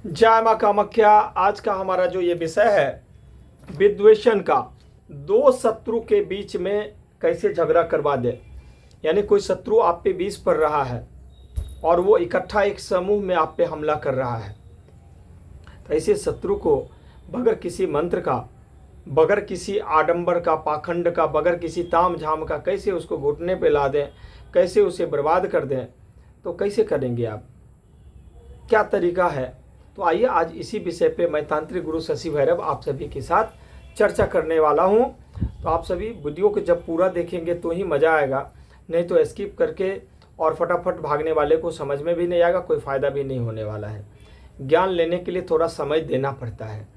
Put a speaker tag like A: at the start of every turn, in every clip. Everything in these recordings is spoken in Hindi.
A: जय माँ कामाख्या। आज का हमारा जो ये विषय है विद्वेषण का, दो शत्रु के बीच में कैसे झगड़ा करवा दे। यानी कोई शत्रु आप पे बीच पड़ रहा है और वो इकट्ठा एक समूह में आप पे हमला कर रहा है, तो ऐसे शत्रु को बगैर किसी मंत्र का, बगैर किसी आडंबर का, पाखंड का, बगैर किसी ताम झाम का कैसे उसको घुटने पे ला दें, कैसे उसे बर्बाद कर दें, तो कैसे करेंगे आप, क्या तरीका है। तो आइए आज इसी विषय पे मैं तांत्रिक गुरु शशि भैरव आप सभी के साथ चर्चा करने वाला हूँ। तो आप सभी वीडियो को जब पूरा देखेंगे तो ही मज़ा आएगा, नहीं तो स्किप करके और फटाफट भागने वाले को समझ में भी नहीं आएगा, कोई फ़ायदा भी नहीं होने वाला है। ज्ञान लेने के लिए थोड़ा समय देना पड़ता है,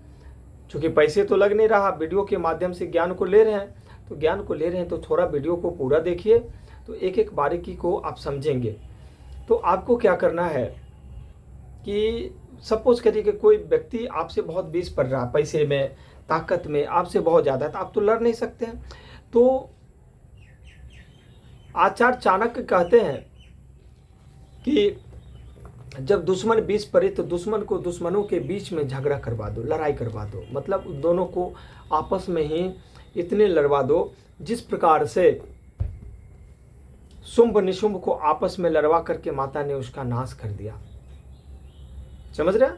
A: क्योंकि पैसे तो लग नहीं रहा, वीडियो के माध्यम से ज्ञान को ले रहे हैं, तो ज्ञान को ले रहे हैं तो थोड़ा वीडियो को पूरा देखिए, तो एक एक बारीकी को आप समझेंगे। तो आपको क्या करना है कि सपोज करिए कि कोई व्यक्ति आपसे बहुत बीच पड़ रहा है, पैसे में, ताकत में आपसे बहुत ज़्यादा है, तो आप तो लड़ नहीं सकते हैं। तो आचार्य चाणक्य कहते हैं कि जब दुश्मन बीच पड़े तो दुश्मन को दुश्मनों के बीच में झगड़ा करवा दो, लड़ाई करवा दो, मतलब दोनों को आपस में ही इतने लड़वा दो जिस प्रकार से शुंभ निशुंभ को आपस में लड़वा करके माता ने उसका नाश कर दिया। समझ रहे हैं?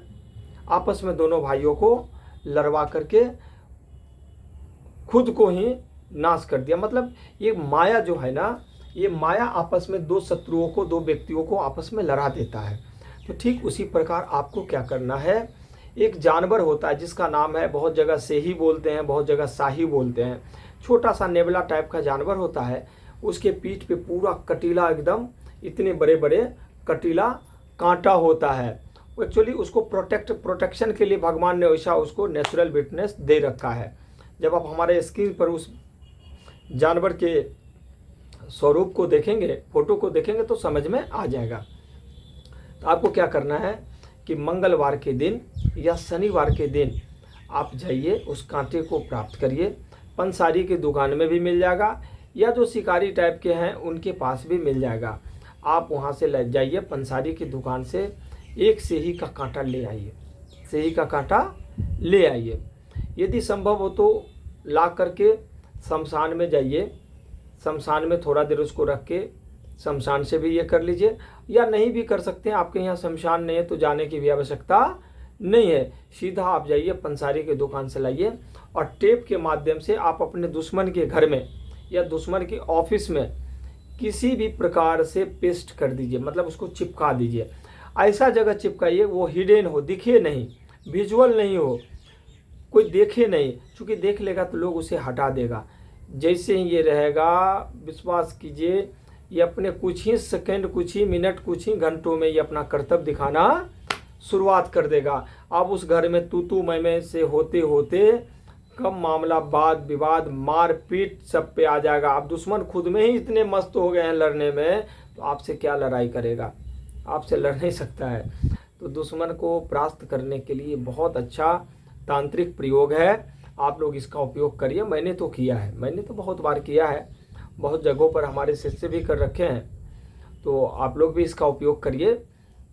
A: आपस में दोनों भाइयों को लड़वा करके खुद को ही नाश कर दिया। मतलब ये माया जो है ना, ये माया आपस में दो शत्रुओं को, दो व्यक्तियों को आपस में लड़ा देता है। तो ठीक उसी प्रकार आपको क्या करना है, एक जानवर होता है जिसका नाम है, बहुत जगह सेही बोलते हैं, बहुत जगह शाही बोलते हैं, छोटा सा नेबला टाइप का जानवर होता है। उसके पीठ पे पूरा कटीला, एकदम इतने बड़े बड़े कटीला कांटा होता है। एक्चुअली उसको प्रोटेक्शन के लिए भगवान ने वैसा उसको नेचुरल विटनेस दे रखा है। जब आप हमारे स्क्रीन पर उस जानवर के स्वरूप को देखेंगे, फोटो को देखेंगे, तो समझ में आ जाएगा। तो आपको क्या करना है कि मंगलवार के दिन या शनिवार के दिन आप जाइए, उस कांटे को प्राप्त करिए। पंसारी की दुकान में भी मिल जाएगा, या जो शिकारी टाइप के हैं उनके पास भी मिल जाएगा। आप वहाँ से ले जाइए, पंसारी की दुकान से एक सेही का कांटा ले आइए, सेही का कांटा ले आइए। यदि संभव हो तो ला करके शमशान में जाइए, शमशान में थोड़ा देर उसको रख के शमशान से भी ये कर लीजिए, या नहीं भी कर सकते हैं, आपके यहाँ शमशान नहीं है तो जाने की भी आवश्यकता नहीं है। सीधा आप जाइए पंसारी की दुकान से लाइए और टेप के माध्यम से आप अपने दुश्मन के घर में या दुश्मन के ऑफिस में किसी भी प्रकार से पेस्ट कर दीजिए, मतलब उसको चिपका दीजिए। ऐसा जगह चिपकाइए वो हिडन हो, दिखे नहीं, विजुअल नहीं हो, कोई देखे नहीं, क्योंकि देख लेगा तो लोग उसे हटा देगा। जैसे ही ये रहेगा, विश्वास कीजिए, ये अपने कुछ ही सेकंड, कुछ ही मिनट, कुछ ही घंटों में ये अपना कर्तव्य दिखाना शुरुआत कर देगा। अब उस घर में तू मैं से होते होते कम मामला, वाद विवाद, मार पीट सब पे आ जाएगा। आप दुश्मन खुद में ही इतने मस्त हो गए हैं लड़ने में, तो आपसे क्या लड़ाई करेगा, आपसे लड़ नहीं सकता है। तो दुश्मन को परास्त करने के लिए बहुत अच्छा तांत्रिक प्रयोग है, आप लोग इसका उपयोग करिए। मैंने तो किया है, मैंने तो बहुत बार किया है, बहुत जगहों पर हमारे शिष्य भी कर रखे हैं। तो आप लोग भी इसका उपयोग करिए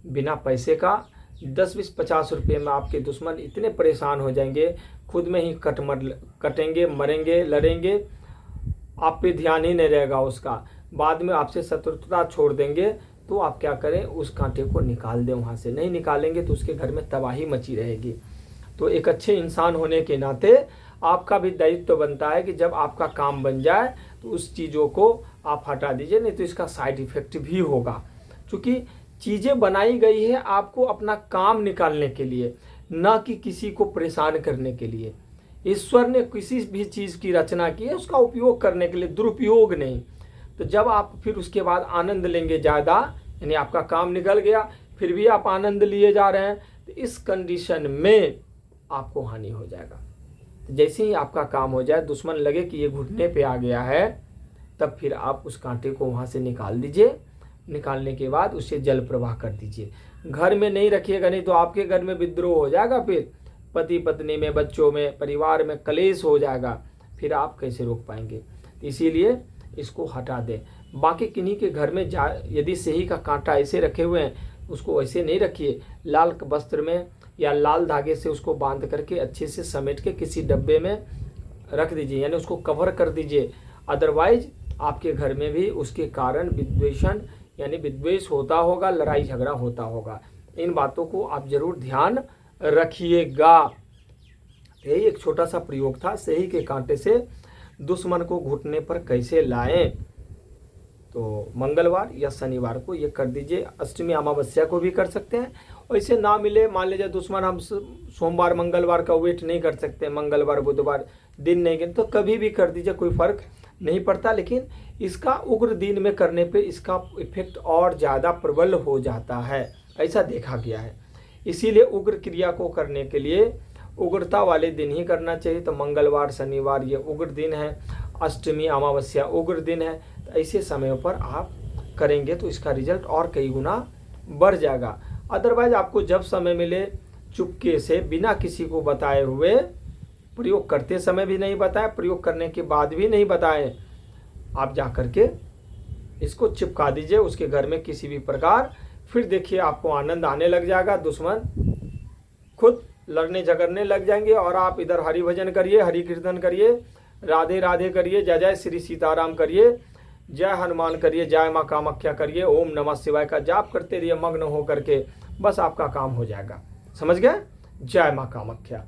A: बिना पैसे का। 10, 20, 50 रुपये में आपके दुश्मन इतने परेशान हो जाएंगे, खुद में ही कटेंगे, मरेंगे, लड़ेंगे, आप पे ध्यान ही नहीं रहेगा उसका, बाद में आपसे शत्रुता छोड़ देंगे। तो आप क्या करें, उस कांटे को निकाल दें वहाँ से। नहीं निकालेंगे तो उसके घर में तबाही मची रहेगी। तो एक अच्छे इंसान होने के नाते आपका भी दायित्व तो बनता है कि जब आपका काम बन जाए तो उस चीज़ों को आप हटा दीजिए, नहीं तो इसका साइड इफ़ेक्ट भी होगा। क्योंकि चीज़ें बनाई गई है आपको अपना काम निकालने के लिए, ना कि किसी को परेशान करने के लिए। ईश्वर ने किसी भी चीज़ की रचना की है उसका उपयोग करने के लिए, दुरुपयोग नहीं। तो जब आप फिर उसके बाद आनंद लेंगे ज़्यादा, यानी आपका काम निकल गया फिर भी आप आनंद लिए जा रहे हैं, तो इस कंडीशन में आपको हानि हो जाएगा। तो जैसे ही आपका काम हो जाए, दुश्मन लगे कि ये घुटने पे आ गया है, तब फिर आप उस कांटे को वहाँ से निकाल दीजिए। निकालने के बाद उससे जल प्रवाह कर दीजिए। घर में नहीं रखिएगा, नहीं तो आपके घर में विद्रोह हो जाएगा, फिर पति पत्नी में, बच्चों में, परिवार में कलेश हो जाएगा, फिर आप कैसे रोक पाएंगे। तो इसीलिए इसको हटा दें। बाकी किन्हीं के घर में यदि सेही का कांटा ऐसे रखे हुए हैं, उसको ऐसे नहीं रखिए। लाल वस्त्र में या लाल धागे से उसको बांध करके अच्छे से समेट के किसी डब्बे में रख दीजिए, यानी उसको कवर कर दीजिए। अदरवाइज आपके घर में भी उसके कारण विद्वेषण यानी विद्वेष होता होगा, लड़ाई झगड़ा होता होगा। इन बातों को आप जरूर ध्यान रखिएगा। यही एक छोटा सा प्रयोग था, सही के कांटे से दुश्मन को घुटने पर कैसे लाएं। तो मंगलवार या शनिवार को ये कर दीजिए। अष्टमी अमावस्या को भी कर सकते हैं। वैसे ना मिले, मान लीजिए दुश्मन, हम सोमवार मंगलवार का वेट नहीं कर सकते, मंगलवार बुधवार दिन नहीं गिन, तो कभी भी कर दीजिए, कोई फर्क नहीं पड़ता। लेकिन इसका उग्र दिन में करने पे इसका इफेक्ट और ज़्यादा प्रबल हो जाता है, ऐसा देखा गया है। इसीलिए उग्र क्रिया को करने के लिए उग्रता वाले दिन ही करना चाहिए। तो मंगलवार शनिवार ये उग्र दिन है, अष्टमी अमावस्या उग्र दिन है। तो ऐसे समयों पर आप करेंगे तो इसका रिजल्ट और कई गुना बढ़ जाएगा। अदरवाइज आपको जब समय मिले चुपके से बिना किसी को बताए हुए, प्रयोग करते समय भी नहीं बताए, प्रयोग करने के बाद भी नहीं बताए, आप जा करके इसको चिपका दीजिए उसके घर में किसी भी प्रकार। फिर देखिए आपको आनंद आने लग जाएगा, दुश्मन खुद लड़ने झगड़ने लग जाएंगे और आप इधर हरि भजन करिए, हरि कीर्तन करिए, राधे राधे करिए, जय जय श्री सीताराम करिए, जय हनुमान करिए, जय माँ कामाख्या करिए, ओम नमः शिवाय का जाप करते रहिए मग्न हो करके, बस आपका काम हो जाएगा। समझ गए? जय माँ कामाख्या।